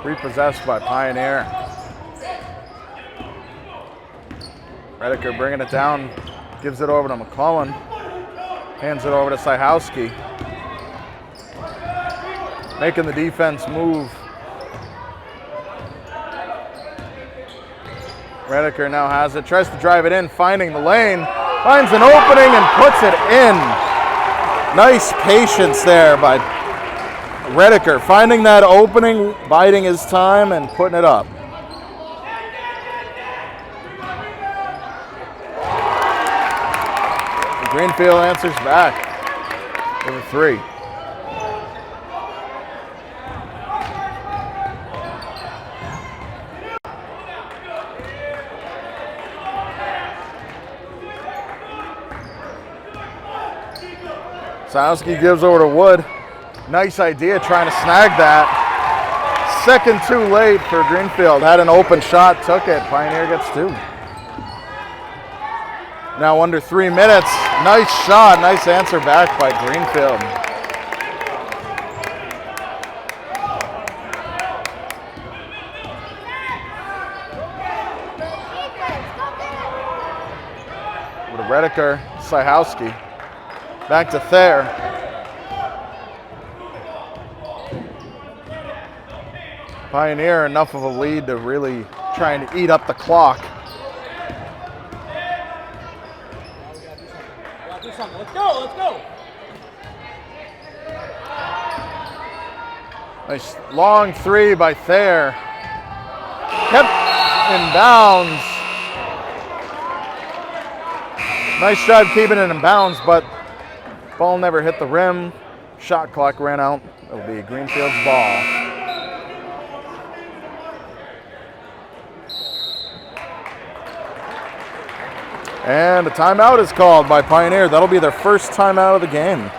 repossessed by Pioneer. Redeker bringing it down, gives it over to McClellan. Hands it over to Sajowski. Making the defense move. Redeker now has it, tries to drive it in, finding the lane, finds an opening and puts it in. Nice patience there by Redeker, finding that opening, biding his time and putting it up. Greenfield answers back with a 3. Sowski gives over to Wood. Nice idea trying to snag that. Second too late for Greenfield. Had an open shot, took it. Pioneer gets 2. Now under 3 minutes. Nice shot, nice answer back by Greenfield. With Rediker, Syhowski. Back to Thayer. Pioneer enough of a lead to really trying to eat up the clock. Let's go, let's go. Nice long 3 by Thayer. Kept in bounds. Nice job keeping it in bounds, but ball never hit the rim. Shot clock ran out. It'll be Greenfield's ball. And a timeout is called by Pioneer. That'll be their first timeout of the game.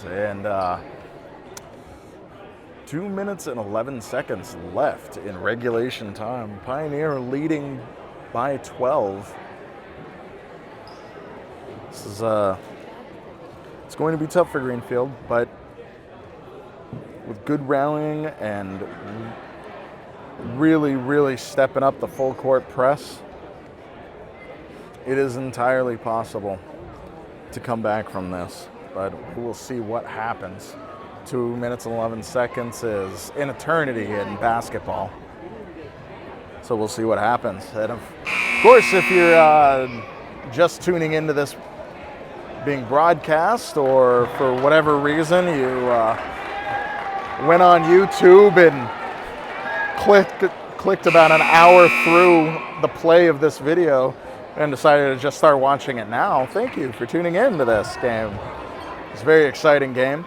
And 2 minutes and 11 seconds left in regulation time. Pioneer leading by 12. This is it's going to be tough for Greenfield, but with good rallying and really stepping up the full court press, it is entirely possible to come back from this. But we'll see what happens. 2 minutes and 11 seconds is an eternity in basketball. So we'll see what happens. And of course, if you're just tuning into this being broadcast, or for whatever reason you went on YouTube and clicked about an hour through the play of this video and decided to just start watching it now, thank you for tuning in to this game. It's a very exciting game.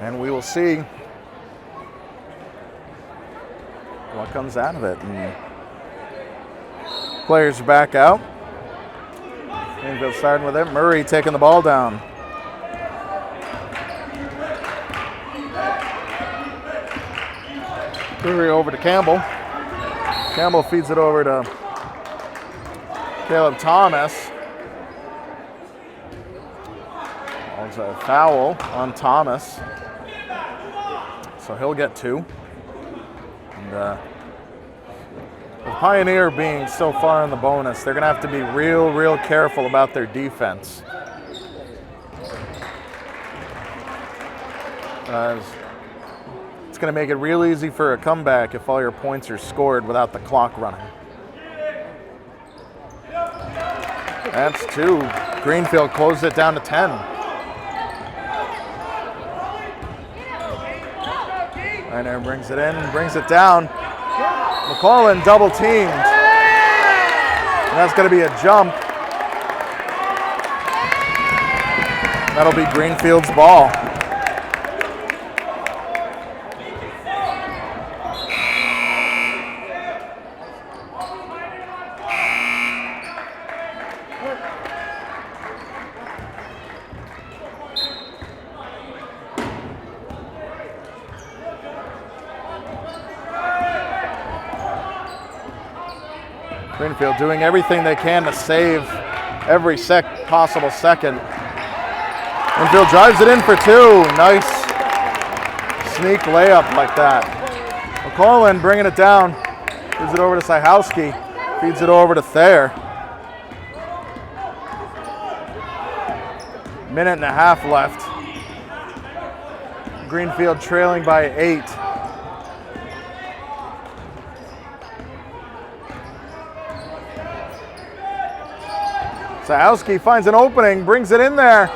And we will see what comes out of it. And players are back out. Greenfield starting with it. Murray taking the ball down. Murray over to Campbell. Campbell feeds it over to Caleb Thomas. There's a foul on Thomas, so he'll get 2. And with Pioneer being so far in the bonus, they're going to have to be real careful about their defense. It's going to make it real easy for a comeback if all your points are scored without the clock running. That's 2. Greenfield closed it down to 10. Pioneer brings it in, brings it down. McClellan double teamed. And that's going to be a jump. That'll be Greenfield's ball. Greenfield doing everything they can to save every possible second. Greenfield drives it in for 2. Nice sneak layup like that. McClellan bringing it down. Gives it over to Syhowski. Feeds it over to Thayer. Minute and a half left. Greenfield trailing by 8. Syhowski finds an opening, brings it in there.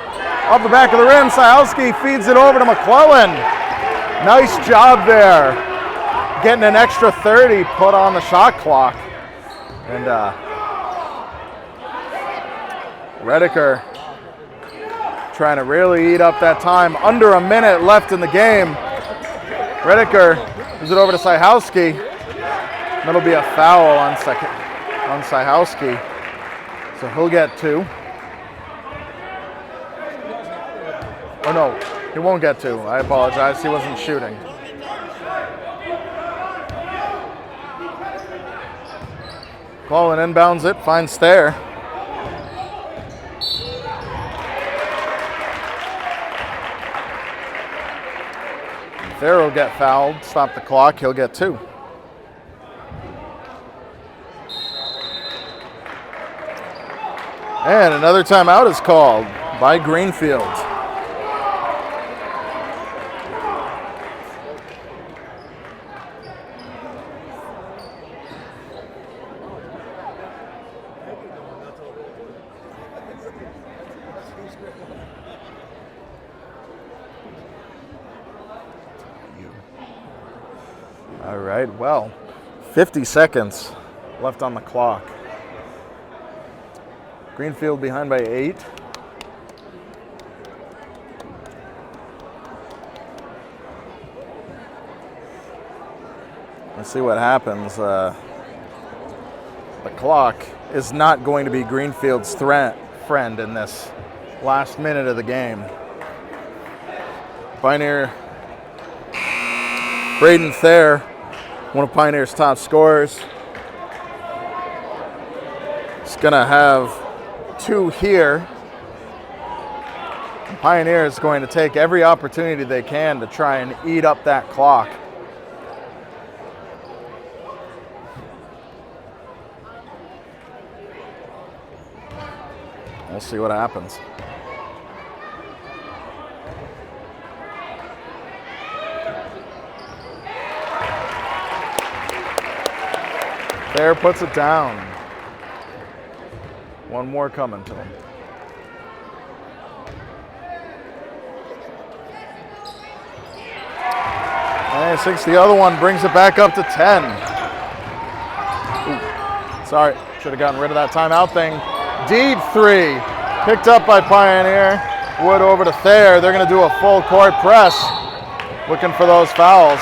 Off the back of the rim, Syhowski feeds it over to McClellan. Nice job there. Getting an extra 30 put on the shot clock. And Rediker trying to really eat up that time. Under a minute left in the game. Rediker Gives it over to Syhowski. That'll be a foul on Syhowski. So he'll get 2. Oh no, he won't get 2. I apologize, he wasn't shooting. McClellan inbounds it, finds Thayer. Thayer will get fouled, stop the clock, he'll get 2. And another timeout is called by Greenfield. All right, well, 50 seconds left on the clock. Greenfield behind by 8. Let's see what happens. The clock is not going to be Greenfield's friend in this last minute of the game. Pioneer, Braden Thayer, one of Pioneer's top scorers. He's gonna have 2 here. Pioneer is going to take every opportunity they can to try and eat up that clock. We'll see what happens. Thayer puts it down. One more coming to him. And 6, the other one brings it back up to 10. Ooh, sorry, should have gotten rid of that timeout thing. Deed 3, picked up by Pioneer. Wood over to Thayer. They're going to do a full court press, looking for those fouls.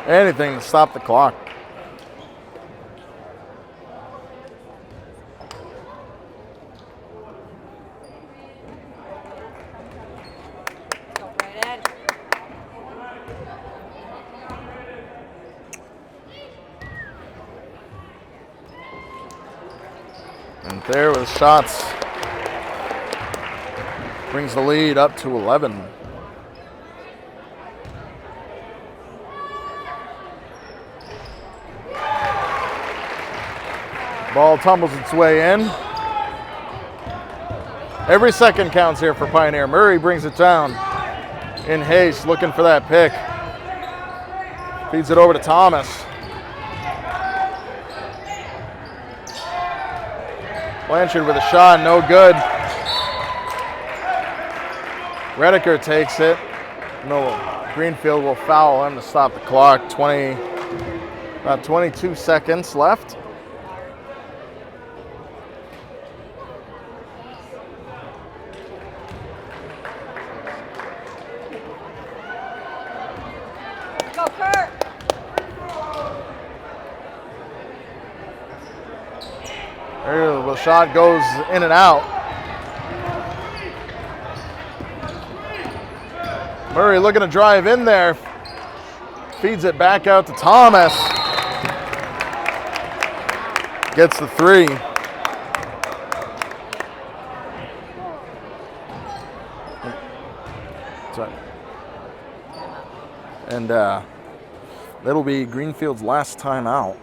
Anything to stop the clock. And there with shots. Brings the lead up to 11. Ball tumbles its way in. Every second counts here for Pioneer. Murray brings it down in haste, looking for that pick. Feeds it over to Thomas. Blanchard with a shot, no good. Redeker takes it. No, Greenfield will foul him to stop the clock. About 22 seconds left. Go, Kurt! The shot goes in and out. Murray looking to drive in there. Feeds it back out to Thomas. Gets the 3. Sorry. And that'll be Greenfield's last time out.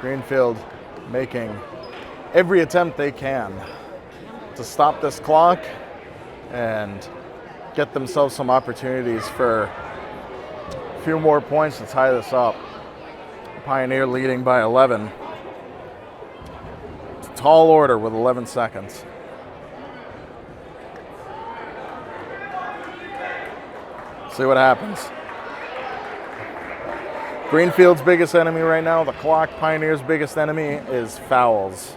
Greenfield making every attempt they can to stop this clock and get themselves some opportunities for a few more points to tie this up. Pioneer leading by 11. It's a tall order with 11 seconds. See what happens. Greenfield's biggest enemy right now, the clock. Pioneer's biggest enemy is fouls.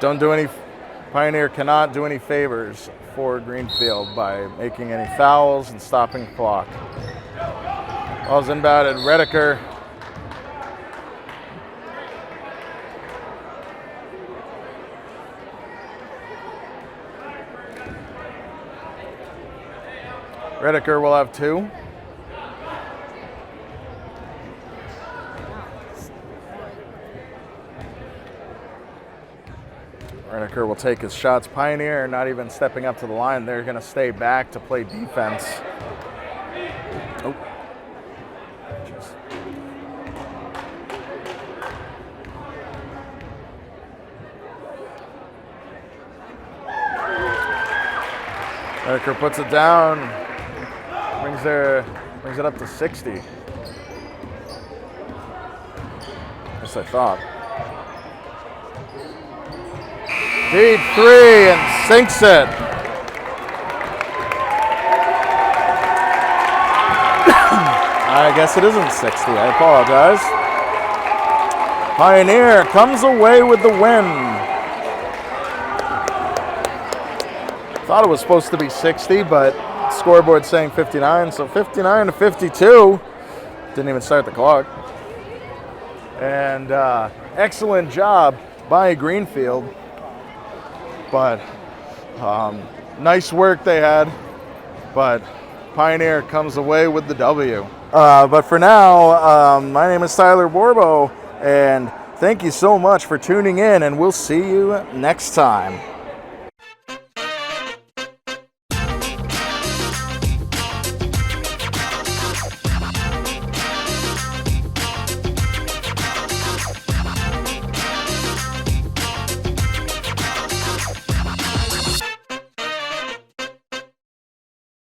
Pioneer cannot do any favors for Greenfield by making any fouls and stopping the clock. Ball's inbounded. Redeker. Redeker will have 2. Redeker will take his shots. Pioneer not even stepping up to the line. They're going to stay back to play defense. Oh. Redeker puts it down. Brings it up to 60. Yes, I thought. Deep 3 and sinks it. I guess it isn't 60. I apologize. Pioneer comes away with the win. Thought it was supposed to be 60, but scoreboard saying 59, so 59 to 52. Didn't even start the clock. And excellent job by Greenfield. But nice work they had. But Pioneer comes away with the W. But for now, my name is Tyler Borbo, and thank you so much for tuning in, and we'll see you next time.